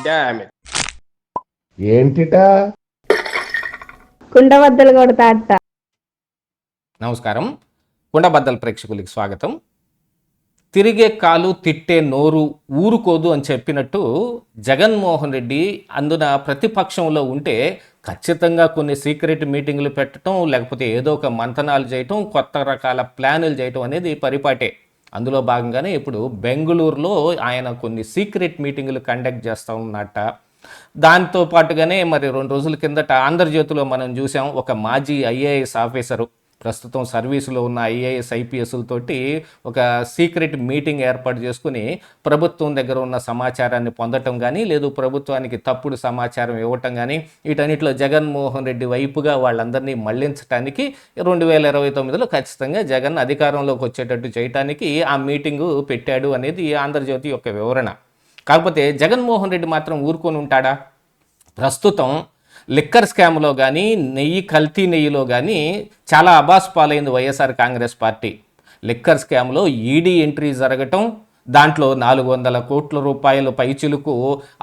Damn it. ఏంటిటా కుండబద్దలు కొడతా అత్త. నమస్కారం, కుండబద్దల ప్రేక్షకులకి స్వాగతం. తిరిగే కాలు తిట్టే నోరు ఊరుకోదు అని చెప్పినట్టు జగన్మోహన్ రెడ్డి అందున ప్రతిపక్షంలో ఉంటే ఖచ్చితంగా కొన్ని సీక్రెట్ మీటింగులు పెట్టడం, లేకపోతే ఏదో ఒక మంతనాలు చేయటం, కొత్త రకాల ప్లానులు చేయటం అనేది పరిపాటే. అందులో భాగంగానే ఇప్పుడు బెంగళూరులో ఆయన కొన్ని సీక్రెట్ మీటింగులు కండక్ట్ చేస్తూ ఉన్నట్ట. దాంతో పాటుగానే మరి 2 రోజుల కిందట ఆంధ్రజ్యోతిలో మనం చూసాం, ఒక మాజీ ఐఏఎస్ ఆఫీసరు, ప్రస్తుతం సర్వీసులో ఉన్న ఐఏఎస్ ఐపీఎస్లతోటి ఒక సీక్రెట్ మీటింగ్ ఏర్పాటు చేసుకుని ప్రభుత్వం దగ్గర ఉన్న సమాచారాన్ని పొందటం కానీ, లేదు ప్రభుత్వానికి తప్పుడు సమాచారం ఇవ్వటం కానీ, వీటన్నిటిలో జగన్మోహన్ రెడ్డి వైపుగా వాళ్ళందరినీ మళ్లించడానికి 2029లో ఖచ్చితంగా జగన్ అధికారంలోకి వచ్చేటట్టు చేయడానికి ఆ మీటింగు పెట్టాడు అనేది ఆంధ్రజ్యోతి యొక్క వివరణ. కాకపోతే జగన్మోహన్ రెడ్డి మాత్రం ఊరుకొని ఉంటాడా? ప్రస్తుతం లిక్కర్ స్కామ్లో కానీ, కల్తీ నెయ్యిలో కానీ చాలా అబాస్ పాలైంది వైఎస్ఆర్ కాంగ్రెస్ పార్టీ. లిక్కర్ స్కామ్లో ఈడీ ఎంట్రీ జరగటం, దాంట్లో 400 కోట్ల రూపాయల పైచిలుకు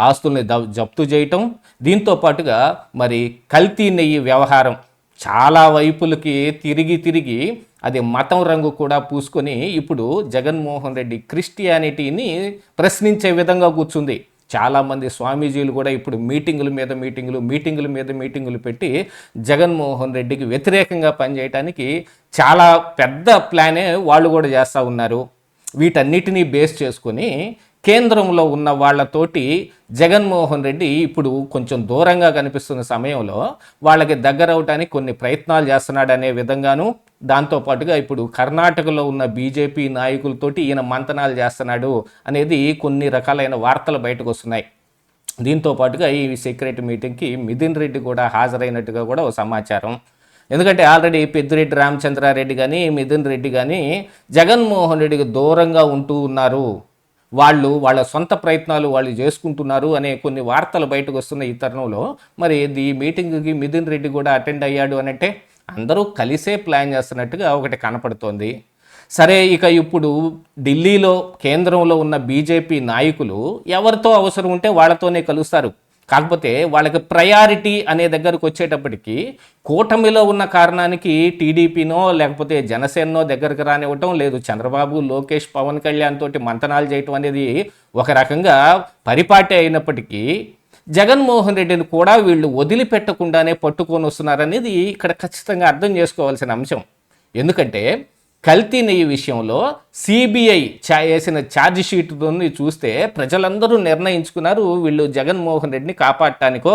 ఆస్తుల్ని జప్తు చేయటం, దీంతో పాటుగా మరి కల్తీ నెయ్యి వ్యవహారం చాలా వైపులకి తిరిగి అది మతం రంగు కూడా పూసుకొని ఇప్పుడు జగన్మోహన్ రెడ్డి క్రిస్టియానిటీని ప్రశ్నించే విధంగా కూర్చుంది. చాలామంది స్వామీజీలు కూడా ఇప్పుడు మీటింగుల మీద మీటింగులు పెట్టి జగన్మోహన్ రెడ్డికి వ్యతిరేకంగా పనిచేయడానికి చాలా పెద్ద ప్లానే వాళ్ళు కూడా చేస్తూ ఉన్నారు. వీటన్నిటినీ బేస్ చేసుకొని కేంద్రంలో ఉన్న వాళ్ళతోటి జగన్మోహన్ రెడ్డి ఇప్పుడు కొంచెం దూరంగా కనిపిస్తున్న సమయంలో వాళ్ళకి దగ్గర అవడానికి కొన్ని ప్రయత్నాలు చేస్తున్నాడనే విధంగాను, దాంతోపాటుగా ఇప్పుడు కర్ణాటకలో ఉన్న బీజేపీ నాయకులతోటి ఈయన మంతనాలు చేస్తున్నాడు అనేది కొన్ని రకాలైన వార్తలు బయటకు వస్తున్నాయి. దీంతో పాటుగా ఈ సీక్రెట్ మీటింగ్కి మిథున్ రెడ్డి కూడా హాజరైనట్టుగా కూడా ఒక సమాచారం. ఎందుకంటే ఆల్రెడీ పెద్దిరెడ్డి రామచంద్రారెడ్డి కానీ, మిథున్ రెడ్డి కానీ జగన్మోహన్ రెడ్డికి దూరంగా ఉంటూ ఉన్నారు, వాళ్ళ సొంత ప్రయత్నాలు వాళ్ళు చేసుకుంటున్నారు అనే కొన్ని వార్తలు బయటకు వస్తున్న ఈ తరుణంలో మరి ఈ మీటింగ్కి మిథున్ రెడ్డి కూడా అటెండ్ అయ్యాడు అని అంటే అందరూ కలిసే ప్లాన్ చేస్తున్నట్టుగా ఒకటి కనపడుతోంది. సరే, ఇక ఇప్పుడు ఢిల్లీలో కేంద్రంలో ఉన్న బీజేపీ నాయకులు ఎవరితో అవసరం ఉంటే వాళ్ళతోనే కలుస్తారు. కాకపోతే వాళ్ళకి ప్రయారిటీ అనే దగ్గరకు వచ్చేటప్పటికి కూటమిలో ఉన్న కారణానికి టీడీపీనో లేకపోతే జనసేనో దగ్గరకు రానివ్వటం లేదు, చంద్రబాబు, లోకేష్, పవన్ కళ్యాణ్ తోటి మంతనాలు చేయటం అనేది ఒక రకంగా పరిపాటి అయినప్పటికీ జగన్మోహన్ రెడ్డిని కూడా వీళ్ళు వదిలిపెట్టకుండానే పట్టుకొని వస్తున్నారనేది ఇక్కడ ఖచ్చితంగా అర్థం చేసుకోవాల్సిన అంశం. ఎందుకంటే కల్తీ నెయ్యి విషయంలో సిబిఐ వేసిన ఛార్జ్ షీట్తో చూస్తే ప్రజలందరూ నిర్ణయించుకున్నారు, వీళ్ళు జగన్మోహన్ రెడ్డిని కాపాడటానికో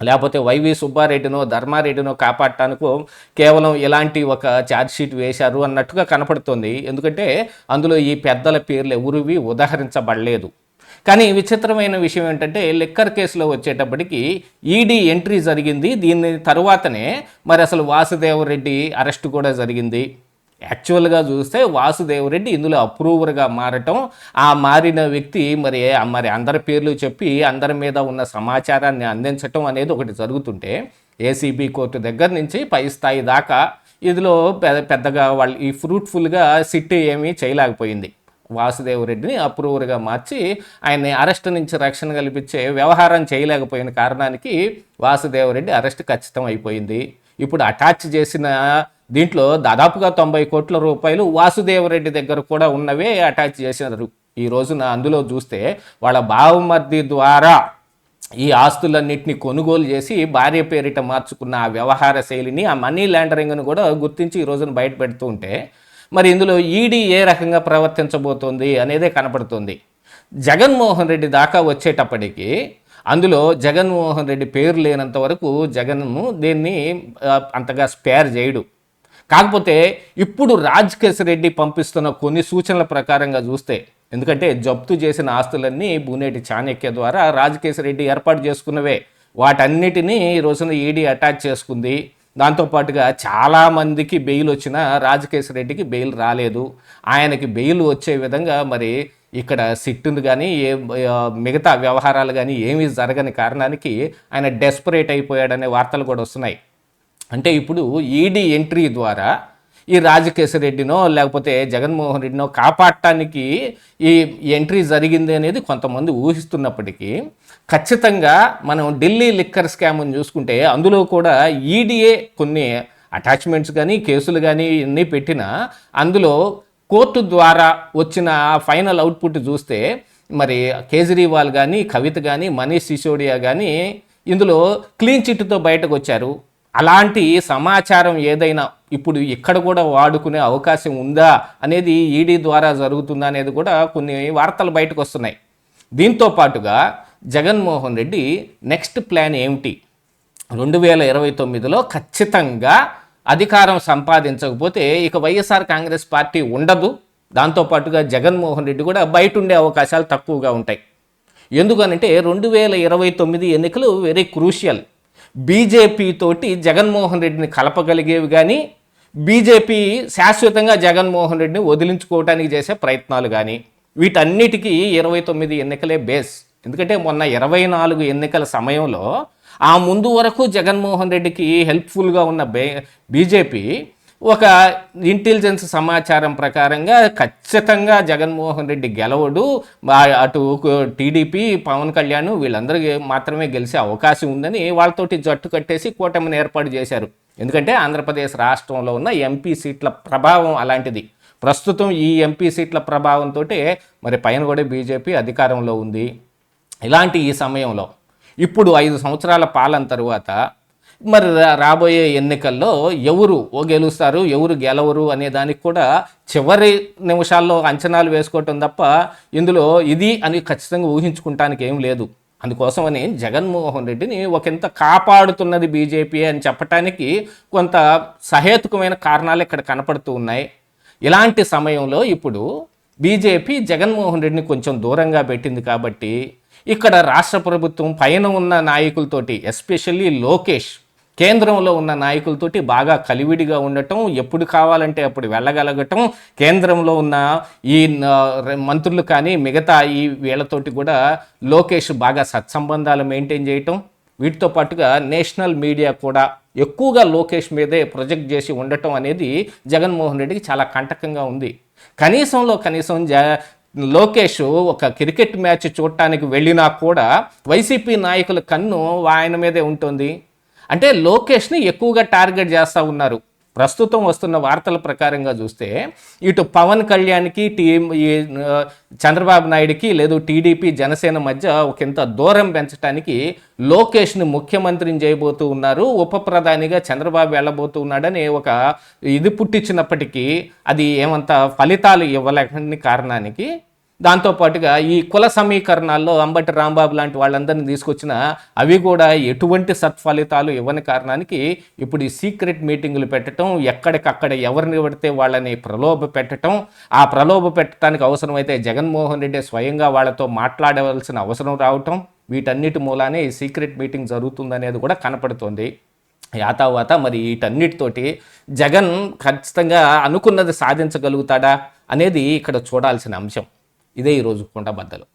లేకపోతే వైవి సుబ్బారెడ్డినో ధర్మారెడ్డినో కాపాడటానికో కేవలం ఇలాంటి ఒక ఛార్జ్ షీట్ వేశారు అన్నట్టుగా కనపడుతోంది. ఎందుకంటే అందులో ఈ పెద్దల పేర్లు ఎవరివి ఉదహరించబడలేదు. కానీ విచిత్రమైన విషయం ఏంటంటే లిక్కర్ కేసులో వచ్చేటప్పటికి ఈడీ ఎంట్రీ జరిగింది, దీని తరువాతనే మరి అసలు వాసుదేవరెడ్డి అరెస్ట్ కూడా జరిగింది. యాక్చువల్గా చూస్తే వాసుదేవరెడ్డి ఇందులో అప్రూవర్గా మారటం, ఆ మారిన వ్యక్తి మరి అందరి పేర్లు చెప్పి అందరి మీద ఉన్న సమాచారాన్ని అందించటం అనేది ఒకటి జరుగుతుంటే ఏసీబీ కోర్టు దగ్గర నుంచి పై స్థాయి దాకా ఇందులో పెద్దగా వాళ్ళు ఈ ఫ్రూట్ఫుల్గా సిట్ ఏమీ చేయలేకపోయింది. వాసుదేవరెడ్డిని అప్రూవర్గా మార్చి ఆయన్ని అరెస్ట్ నుంచి రక్షణ కల్పించే వ్యవహారం చేయలేకపోయిన కారణానికి వాసుదేవరెడ్డి అరెస్ట్ ఖచ్చితం అయిపోయింది. ఇప్పుడు అటాచ్ చేసిన దీంట్లో దాదాపుగా 90 కోట్ల రూపాయలు వాసుదేవరెడ్డి దగ్గర కూడా ఉన్నవే అటాచ్ చేసినారు. ఈ రోజున అందులో చూస్తే వాళ్ళ బావమర్ది ద్వారా ఈ ఆస్తులన్నింటినీ కొనుగోలు చేసి భార్య పేరిట మార్చుకున్న ఆ వ్యవహార శైలిని, ఆ మనీ లాండరింగ్ను కూడా గుర్తించి ఈ రోజున బయట పెడుతూ ఉంటే మరి ఇందులో ఈడీ ఏ రకంగా ప్రవర్తించబోతోంది అనేదే కనపడుతుంది. జగన్మోహన్ రెడ్డి దాకా వచ్చేటప్పటికి అందులో జగన్మోహన్ రెడ్డి పేరు లేనంత వరకు జగన్ను దీన్ని అంతగా స్పేర్ చేయడు. కాకపోతే ఇప్పుడు రాజకేశ్ రెడ్డి పంపిస్తున్న కొన్ని సూచనల ప్రకారంగా చూస్తే, ఎందుకంటే జప్తు చేసిన ఆస్తులన్నీ బూనేటి చాణక్య ద్వారా రాజకేశ్ రెడ్డి ఏర్పాటు చేసుకున్నవే, వాటన్నిటినీ ఈ రోజున ఈడీ అటాచ్ చేసుకుంది. దాంతోపాటుగా చాలామందికి బెయిల్ వచ్చిన రాజకేశ్ రెడ్డికి బెయిల్ రాలేదు. ఆయనకి బెయిల్ వచ్చే విధంగా మరి ఇక్కడ సిట్టును కానీ మిగతా వ్యవహారాలు కానీ ఏమీ జరగని కారణానికి ఆయన డెస్పరేట్ అయిపోయాడనే వార్తలు కూడా వస్తున్నాయి. అంటే ఇప్పుడు ఈడీ ఎంట్రీ ద్వారా ఈ రాజకేశరెడ్డినో లేకపోతే జగన్మోహన్ రెడ్డినో కాపాడటానికి ఈ ఎంట్రీ జరిగింది అనేది కొంతమంది ఊహిస్తున్నప్పటికీ ఖచ్చితంగా మనం ఢిల్లీ లిక్కర్ స్కామ్ని చూసుకుంటే అందులో కూడా ఈడీఏ కొన్ని అటాచ్మెంట్స్ కానీ కేసులు కానీ ఇవన్నీ పెట్టినా అందులో కోర్టు ద్వారా వచ్చిన ఫైనల్ అవుట్పుట్ చూస్తే మరి కేజ్రీవాల్ కానీ కవిత కానీ మనీష్ సిసోడియా కానీ ఇందులో క్లీన్ చిట్తో బయటకు వచ్చారు. అలాంటి సమాచారం ఏదైనా ఇప్పుడు ఇక్కడ కూడా వాడుకునే అవకాశం ఉందా అనేది ఈడీ ద్వారా జరుగుతుందా అనేది కూడా కొన్ని వార్తలు బయటకు వస్తున్నాయి. దీంతో పాటుగా జగన్మోహన్ రెడ్డి నెక్స్ట్ ప్లాన్ ఏమిటి, 2029లో ఖచ్చితంగా అధికారం సంపాదించకపోతే ఇక వైఎస్ఆర్ కాంగ్రెస్ పార్టీ ఉండదు. దాంతోపాటుగా జగన్మోహన్ రెడ్డి కూడా బయట ఉండే అవకాశాలు తక్కువగా ఉంటాయి. ఎందుకనంటే 2029 ఎన్నికలు వెరీ క్రూషియల్. బీజేపీ తోటి జగన్మోహన్ రెడ్డిని కలపగలిగేవి కానీ బీజేపీ శాశ్వతంగా జగన్మోహన్ రెడ్డిని వదిలించుకోవడానికి చేసే ప్రయత్నాలు కానీ వీటన్నిటికీ 29 ఎన్నికలే బేస్. ఎందుకంటే మొన్న 24 ఎన్నికల సమయంలో ఆ ముందు వరకు జగన్మోహన్ రెడ్డికి హెల్ప్ఫుల్గా ఉన్న బీజేపీ ఒక ఇంటెలిజెన్స్ సమాచారం ప్రకారంగా ఖచ్చితంగా జగన్మోహన్ రెడ్డి గెలవడు, అటు టీడీపీ పవన్ కళ్యాణ్ వీళ్ళందరికీ మాత్రమే గెలిచే అవకాశం ఉందని వాళ్ళతోటి జట్టు కట్టేసి కూటమిని ఏర్పాటు చేశారు. ఎందుకంటే ఆంధ్రప్రదేశ్ రాష్ట్రంలో ఉన్న ఎంపీ సీట్ల ప్రభావం అలాంటిది. ప్రస్తుతం ఈ ఎంపీ సీట్ల ప్రభావంతో మరి పైన కూడా బీజేపీ అధికారంలో ఉంది. ఇలాంటి ఈ సమయంలో ఇప్పుడు 5 సంవత్సరాల పాలన తరువాత మరి రాబోయే ఎన్నికల్లో ఎవరు గెలుస్తారు ఎవరు గెలవరు అనే దానికి కూడా చివరి నిమిషాల్లో అంచనాలు వేసుకోవటం తప్ప ఇందులో ఇది అని ఖచ్చితంగా ఊహించుకుంటానికి ఏం లేదు. అందుకోసమని జగన్మోహన్ రెడ్డిని ఒకంత కాపాడుతున్నది బీజేపీ అని చెప్పటానికి కొంత సహేతుకమైన కారణాలు ఇక్కడ కనపడుతూ ఉన్నాయి. ఇలాంటి సమయంలో ఇప్పుడు బీజేపీ జగన్మోహన్ రెడ్డిని కొంచెం దూరంగా పెట్టింది కాబట్టి ఇక్కడ రాష్ట్ర ప్రభుత్వం పైన ఉన్న నాయకులతోటి ఎస్పెషల్లీ లోకేష్ కేంద్రంలో ఉన్న నాయకులతోటి బాగా కలివిడిగా ఉండటం, ఎప్పుడు కావాలంటే అప్పుడు వెళ్ళగలగటం, కేంద్రంలో ఉన్న ఈ మంత్రులు కానీ మిగతా ఈ వీళ్ళతోటి కూడా లోకేష్ బాగా సత్సంబంధాలు మెయింటైన్ చేయటం, వీటితో పాటుగా నేషనల్ మీడియా కూడా ఎక్కువగా లోకేష్ మీదే ప్రొజెక్ట్ చేసి ఉండటం అనేది జగన్మోహన్ రెడ్డికి చాలా కంటకంగా ఉంది. కనీసం లోకేష్ ఒక క్రికెట్ మ్యాచ్ చూడటానికి వెళ్ళినా కూడా వైసీపీ నాయకుల కన్ను ఆయన మీదే ఉంటుంది. అంటే లోకేష్ని ఎక్కువగా టార్గెట్ చేస్తూ ఉన్నారు. ప్రస్తుతం వస్తున్న వార్తల ప్రకారంగా చూస్తే ఇటు పవన్ కళ్యాణ్కి చంద్రబాబు నాయుడుకి లేదు టీడీపీ జనసేన మధ్య ఒకంత దూరం పెంచడానికి లోకేష్ని ముఖ్యమంత్రిని చేయబోతూ ఉన్నారు, ఉప ప్రధానిగా చంద్రబాబు వెళ్ళబోతూ ఉన్నాడని ఒక ఇది పుట్టించినప్పటికీ అది ఏమంత ఫలితాలు ఇవ్వలేని కారణానికి దాంతోపాటుగా ఈ కుల సమీకరణాల్లో అంబటి రాంబాబు లాంటి వాళ్ళందరినీ తీసుకొచ్చిన అవి కూడా ఎటువంటి సత్ఫలితాలు ఇవ్వని కారణానికి ఇప్పుడు ఈ సీక్రెట్ మీటింగులు పెట్టడం, ఎక్కడికక్కడ ఎవరిని పడితే వాళ్ళని ప్రలోభ పెట్టడం, ఆ ప్రలోభ పెట్టడానికి అవసరమైతే జగన్మోహన్ రెడ్డి స్వయంగా వాళ్ళతో మాట్లాడవలసిన అవసరం రావటం, వీటన్నిటి మూలానే ఈ సీక్రెట్ మీటింగ్ జరుగుతుందనేది కూడా కనపడుతోంది. యాతావాత మరి వీటన్నిటితోటి జగన్ ఖచ్చితంగా అనుకున్నది సాధించగలుగుతాడా అనేది ఇక్కడ చూడాల్సిన అంశం. ఇదే ఈరోజు కుండబద్దలు.